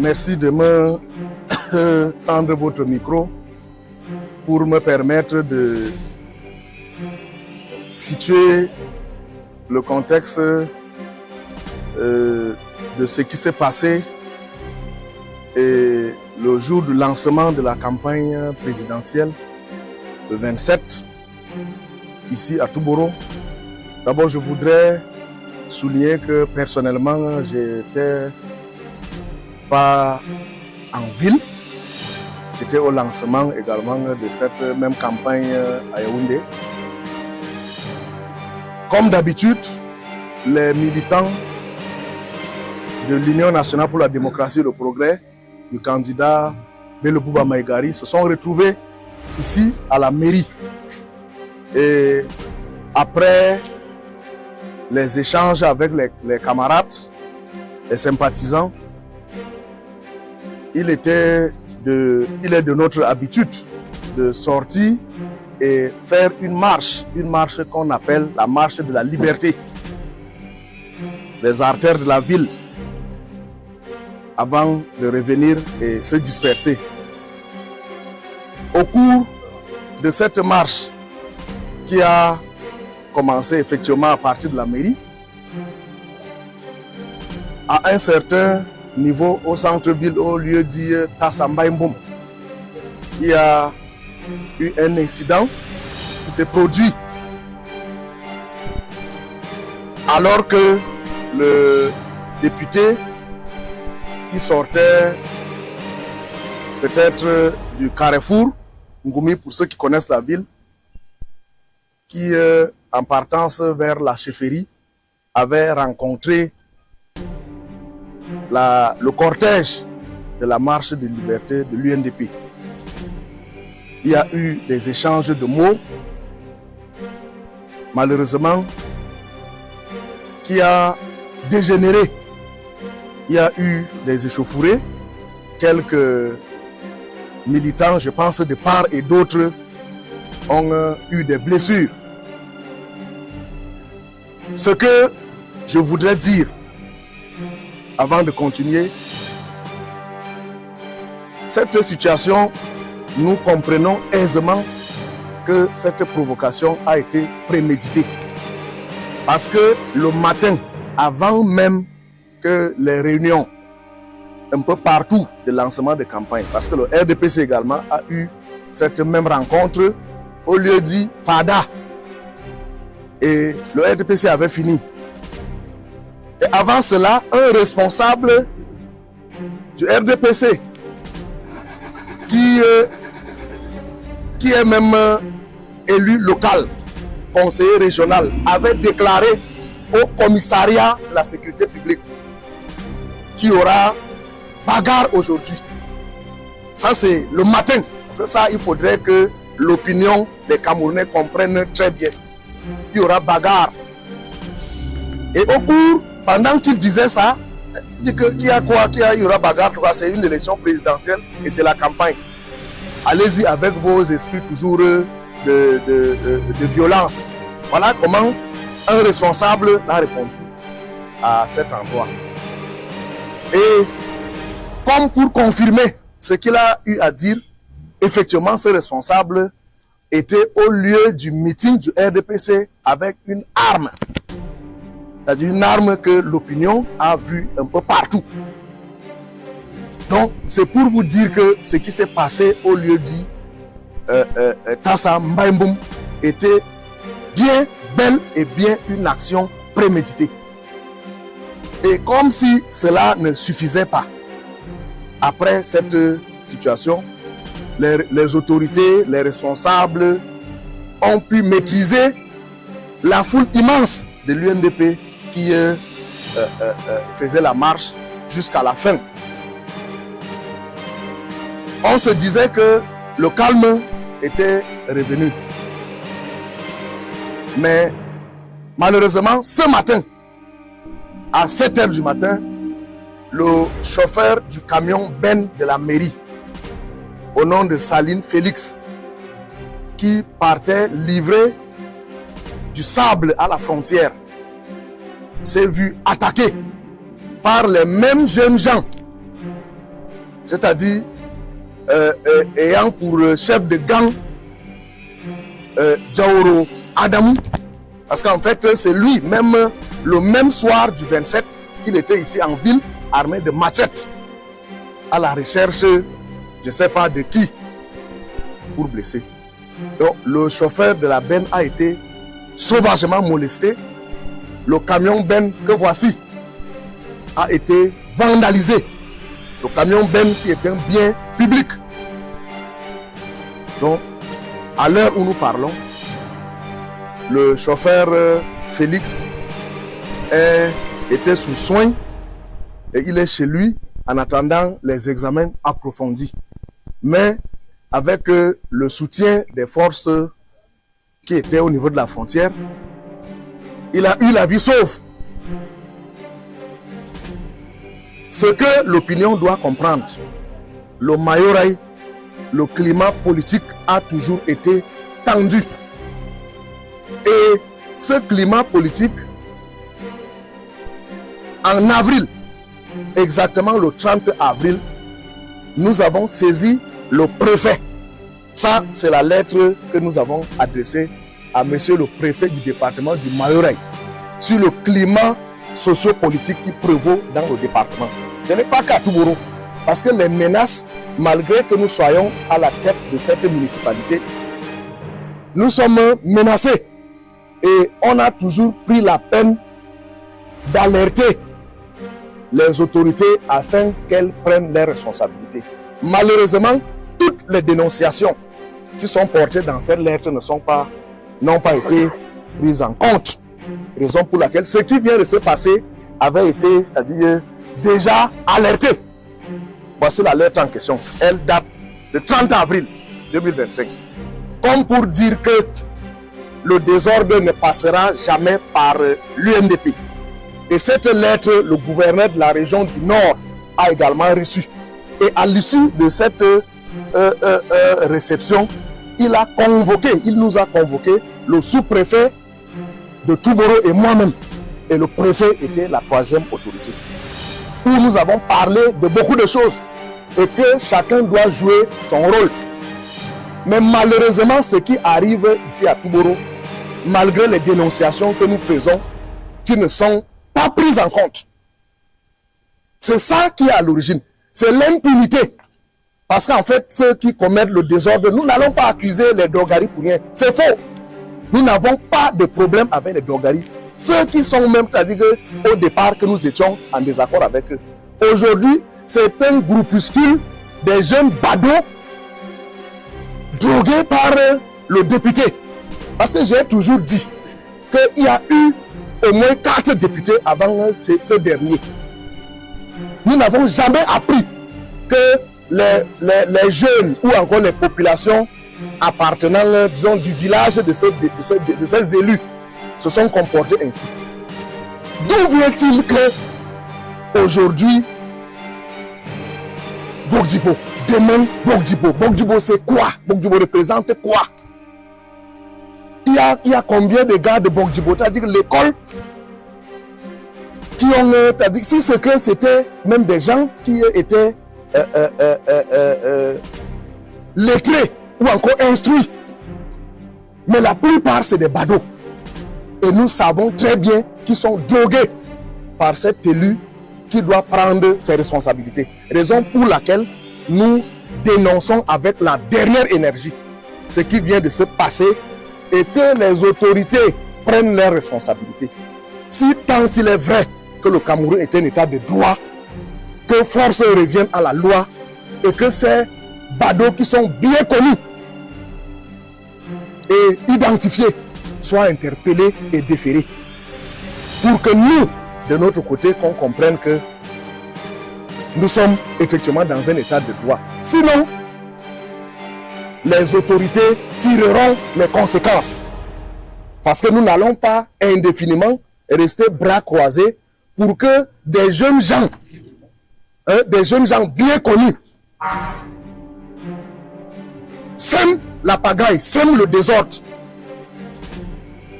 Merci de me tendre votre micro pour me permettre de situer le contexte de ce qui s'est passé et le jour du lancement de la campagne présidentielle, le 27, ici à Touboro. D'abord, je voudrais souligner que personnellement, j'étais pas en ville. J'étais au lancement également de cette même campagne à Yaoundé. Comme d'habitude, les militants de l'Union nationale pour la démocratie et le progrès, du candidat Bello Bouba Maïgari, se sont retrouvés ici à la mairie. Et après les échanges avec les camarades, les sympathisants, il est de notre habitude de sortir et faire une marche qu'on appelle la marche de la liberté. Les artères de la ville, avant de revenir et se disperser. Au cours de cette marche qui a commencé effectivement à partir de la mairie, à un certain niveau au centre-ville, au lieu dit Tassambaïmboum, il y a eu un incident qui s'est produit alors que le député qui sortait peut-être du Carrefour, Ngoumi pour ceux qui connaissent la ville, qui en partance vers la chefferie avait rencontré le cortège de la marche de liberté de l'UNDP. Il y a eu des échanges de mots, malheureusement, qui a dégénéré. Il y a eu des échauffourées, quelques militants, je pense, de part et d'autre, ont eu des blessures. Ce que je voudrais dire, avant de continuer, cette situation, nous comprenons aisément que cette provocation a été préméditée. Parce que le matin, avant même que les réunions un peu partout de lancement de campagne, parce que le RDPC également a eu cette même rencontre au lieu dit FADA. Et le RDPC avait fini. Et avant cela, un responsable du RDPC qui est même élu local, conseiller régional, avait déclaré au commissariat de la sécurité publique qu'il y aura bagarre aujourd'hui. Ça, c'est le matin. Parce que ça, il faudrait que l'opinion des Camerounais comprenne très bien. Il y aura bagarre. Et au cours, pendant qu'il disait ça, il dit qu'il y a quoi, qu'il y aura bagarre, c'est une élection présidentielle et c'est la campagne. Allez-y avec vos esprits toujours de violence. Voilà comment un responsable a répondu à cet endroit. Et comme pour confirmer ce qu'il a eu à dire, effectivement, ce responsable était au lieu du meeting du RDPC avec une arme. C'est-à-dire une arme que l'opinion a vue un peu partout. Donc, c'est pour vous dire que ce qui s'est passé au lieu dit Tassa Mbaïmboum était bien, bel et bien une action préméditée. Et comme si cela ne suffisait pas, après cette situation, les autorités, les responsables ont pu maîtriser la foule immense de l'UNDP qui faisait la marche jusqu'à la fin. On se disait que le calme était revenu. Mais malheureusement, ce matin, à 7h du matin, le chauffeur du camion Ben de la mairie, au nom de Saline Félix, qui partait livrer du sable à la frontière, s'est vu attaqué par les mêmes jeunes gens c'est-à-dire ayant pour chef de gang Jaoro Adamou, parce qu'en fait c'est lui, même le même soir du 27, il était ici en ville armé de machettes à la recherche, je ne sais pas de qui, pour blesser. Donc le chauffeur de la benne a été sauvagement molesté. Le camion benne que voici a été vandalisé. Le camion benne qui est un bien public. Donc, à l'heure où nous parlons, le chauffeur Félix était sous soin et il est chez lui en attendant les examens approfondis. Mais avec le soutien des forces qui étaient au niveau de la frontière, il a eu la vie sauve. Ce que l'opinion doit comprendre, le Mayorai, le climat politique a toujours été tendu. Et ce climat politique, en avril, exactement le 30 avril, nous avons saisi le préfet. Ça, c'est la lettre que nous avons adressée à monsieur le préfet du département du Mayorai sur le climat socio-politique qui prévaut dans le département. Ce n'est pas qu'à Touboro, parce que les menaces, malgré que nous soyons à la tête de cette municipalité, nous sommes menacés et on a toujours pris la peine d'alerter les autorités afin qu'elles prennent leurs responsabilités. Malheureusement, toutes les dénonciations qui sont portées dans cette lettre n'ont pas été prises en compte. Raison pour laquelle ce qui vient de se passer avait été, c'est-à-dire, déjà alerté. Voici la lettre en question. Elle date du 30 avril 2025. Comme pour dire que le désordre ne passera jamais par l'UNDP. Et cette lettre, le gouverneur de la région du Nord a également reçu. Et à l'issue de cette réception, il nous a convoqué le sous-préfet de Touboro et moi-même. Et le préfet était la troisième autorité. Où nous avons parlé de beaucoup de choses et que chacun doit jouer son rôle. Mais malheureusement, ce qui arrive ici à Touboro, malgré les dénonciations que nous faisons, qui ne sont pas prises en compte. C'est ça qui est à l'origine. C'est l'impunité. Parce qu'en fait, ceux qui commettent le désordre, nous n'allons pas accuser les Dogari pour rien. C'est faux. Nous n'avons pas de problème avec les Dogari. Ceux qui sont même, c'est-à-dire au départ que nous étions en désaccord avec eux. Aujourd'hui, c'est un groupuscule des jeunes badauds drogués par le député. Parce que j'ai toujours dit qu'il y a eu au moins 4 députés avant ce dernier. Nous n'avons jamais appris que les jeunes ou encore les populations appartenant, disons, du village de ces élus se sont comportés ainsi. D'où vient-il que aujourd'hui Bokjibo, demain Bokjibo. Bokjibo c'est quoi? Bokjibo représente quoi? Il y a combien de gars de Bokjibo? C'est-à-dire l'école qui ont, c'est-à-dire si c'est que c'était même des gens qui étaient lettrés ou encore instruits. Mais la plupart c'est des badauds. Et nous savons très bien qu'ils sont drogués par cet élu qui doit prendre ses responsabilités. Raison pour laquelle nous dénonçons avec la dernière énergie ce qui vient de se passer et que les autorités prennent leurs responsabilités. Si tant il est vrai que le Cameroun est un état de droit, que force revienne à la loi et que ces badauds qui sont bien connus et identifiés soient interpellés et déférés. Pour que nous, de notre côté, qu'on comprenne que nous sommes effectivement dans un état de droit. Sinon, les autorités tireront les conséquences. Parce que nous n'allons pas indéfiniment rester bras croisés pour que des jeunes gens bien connus, sèment la pagaille, sèment le désordre.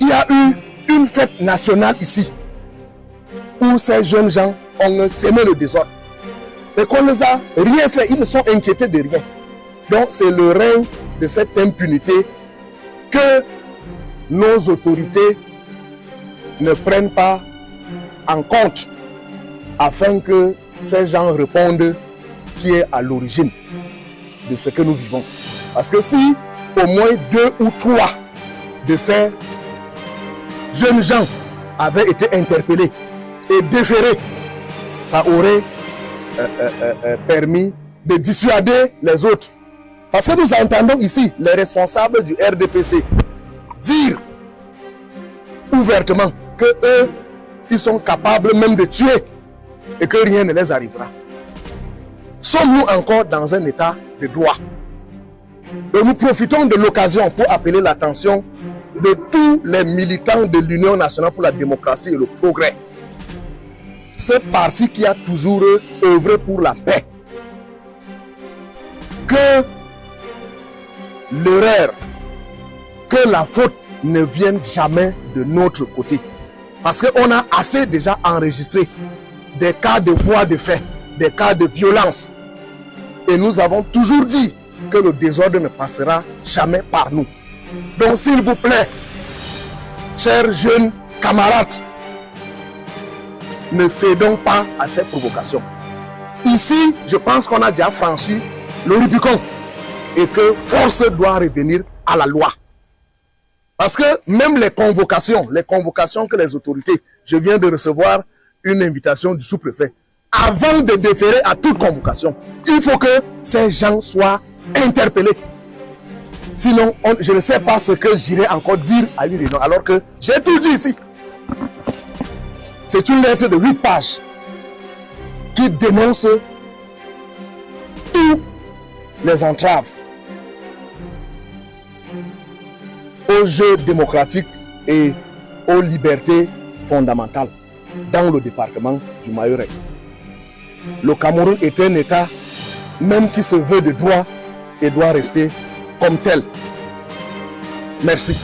Il y a eu une fête nationale ici où ces jeunes gens ont sémé le désordre. et qu'on ne les a rien fait. Ils ne sont inquiétés de rien. Donc c'est le règne de cette impunité que nos autorités ne prennent pas en compte afin que ces gens répondent qui est à l'origine de ce que nous vivons. Parce que si au moins 2 ou 3 de ces jeunes gens avaient été interpellés et déférés, ça aurait permis de dissuader les autres. Parce que nous entendons ici les responsables du RDPC dire ouvertement que eux, ils sont capables même de tuer et que rien ne les arrivera. Sommes-nous encore dans un état de droit? Et nous profitons de l'occasion pour appeler l'attention de tous les militants de l'Union nationale pour la démocratie et le progrès. Ce parti qui a toujours œuvré pour la paix. Que l'erreur, que la faute ne vienne jamais de notre côté. Parce qu'on a assez déjà enregistré des cas de voies de fait, des cas de violence. Et nous avons toujours dit que le désordre ne passera jamais par nous. Donc s'il vous plaît, chers jeunes camarades, ne cédons pas à ces provocations. Ici, je pense qu'on a déjà franchi le Rubicon et que force doit revenir à la loi. Parce que même les convocations que les autorités, je viens de recevoir une invitation du sous-préfet. Avant de déférer à toute convocation, il faut que ces gens soient interpellés. Sinon, je ne sais pas ce que j'irai encore dire à une réunion, alors que j'ai tout dit ici. C'est une lettre de 8 pages qui dénonce tous les entraves aux jeux démocratiques et aux libertés fondamentales dans le département du Mayo-Ré. Le Cameroun est un État même qui se veut de droit et doit rester comme tel. Merci.